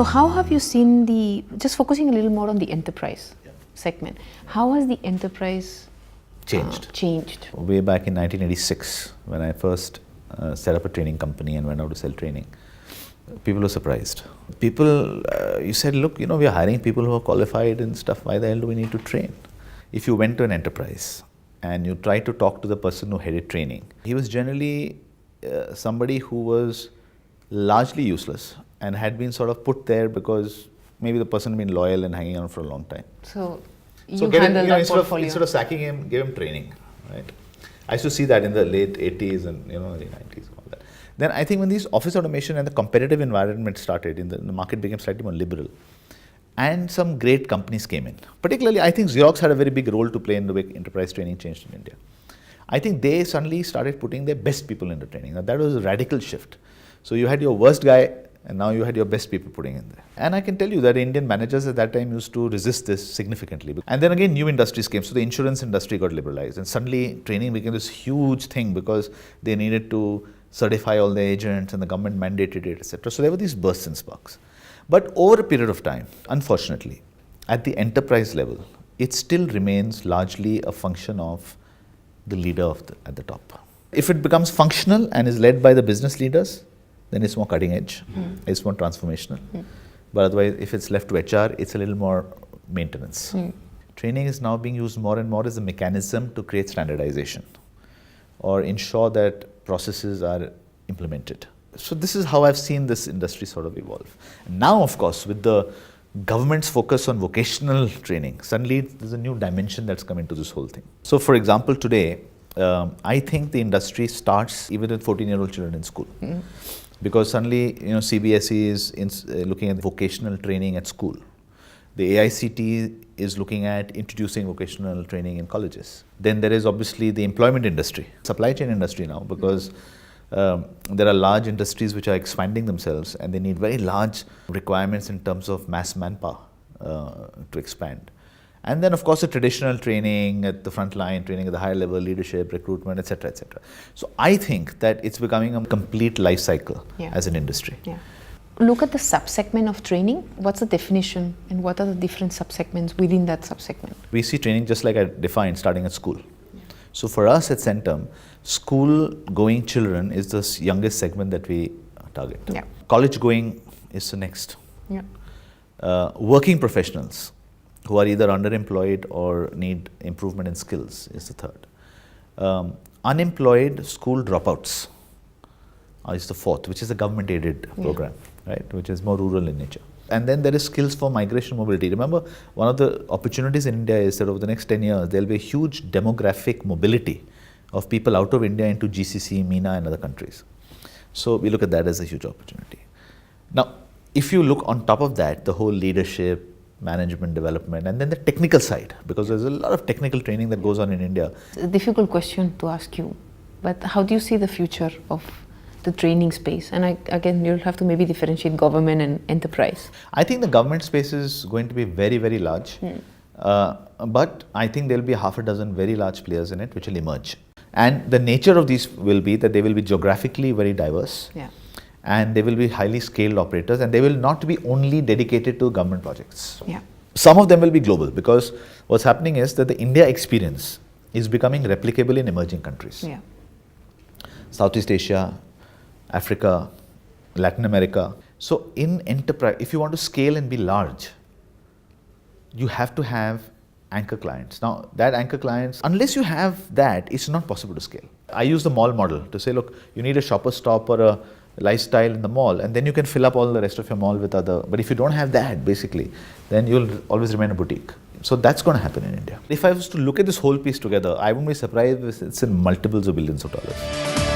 So how have you seen just focusing a little more on the enterprise segment, how has the enterprise changed? Way back in 1986, when I first set up a training company and went out to sell training, people were surprised. People, you said, look, we are hiring people who are qualified and stuff. Why the hell do we need to train? If you went to an enterprise and you tried to talk to the person who headed training, he was generally somebody who was largely useless and had been sort of put there because maybe the person had been loyal and hanging on for a long time. So handle that portfolio. Instead of sacking him, give him training, right? I used to see that in the late 80s and early 90s. Then I think when these office automation and the competitive environment started, the market became slightly more liberal, and some great companies came in. Particularly, I think Xerox had a very big role to play in the way enterprise training changed in India. I think they suddenly started putting their best people into training. Now, that was a radical shift. So you had your worst guy, and now you had your best people putting in there. And I can tell you that Indian managers at that time used to resist this significantly. And then again, new industries came. So the insurance industry got liberalized, and suddenly training became this huge thing because they needed to certify all the agents and the government mandated it, etc. So there were these bursts and sparks. But over a period of time, unfortunately, at the enterprise level, it still remains largely a function of the leader at the top. If it becomes functional and is led by the business leaders, then it's more cutting edge, it's more transformational. But otherwise, if it's left to HR, it's a little more maintenance. Training is now being used more and more as a mechanism to create standardization or ensure that processes are implemented. So this is how I've seen this industry sort of evolve. Now, of course, with the government's focus on vocational training, suddenly there's a new dimension that's come into this whole thing. So for example, today, I think the industry starts even with 14-year-old children in school. Because suddenly, CBSE is looking at vocational training at school. The AICT is looking at introducing vocational training in colleges. Then there is obviously the employment industry, supply chain industry now, because there are large industries which are expanding themselves and they need very large requirements in terms of mass manpower to expand. And then, of course, the traditional training at the front line, training at the higher level, leadership, recruitment, etc., etc. So I think that it's becoming a complete life cycle as an industry. Look at the sub-segment of training. What's the definition and what are the different sub-segments within that sub-segment? We see training just like I defined, starting at school. So for us at Centum, school-going children is the youngest segment that we target. College-going is the next. Working professionals who are either underemployed or need improvement in skills is the third. Unemployed school dropouts is the fourth, which is a government-aided program, right, which is more rural in nature. And then there is skills for migration mobility. Remember, one of the opportunities in India is that over the next 10 years, there will be a huge demographic mobility of people out of India into GCC, MENA and other countries. So we look at that as a huge opportunity. Now, if you look on top of that, the whole leadership, management development, and then the technical side, because there's a lot of technical training that goes on in India. It's a difficult question to ask you, but how do you see the future of the training space? And again, you'll have to maybe differentiate government and enterprise. I think the government space is going to be very, very large, but I think there'll be half a dozen very large players in it which will emerge. And the nature of these will be that they will be geographically very diverse. And they will be highly scaled operators, and they will not be only dedicated to government projects. Some of them will be global, because what's happening is that the India experience is becoming replicable in emerging countries. Southeast Asia, Africa, Latin America. So in enterprise, if you want to scale and be large, you have to have anchor clients. Now that anchor clients, unless you have that, it's not possible to scale. I use the mall model to say, look, you need a shopper stop or a lifestyle in the mall, and then you can fill up all the rest of your mall with other. But if you don't have that, basically, then you'll always remain a boutique. So that's going to happen in India. If I was to look at this whole piece together, I wouldn't be surprised if it's in multiples of billions of dollars.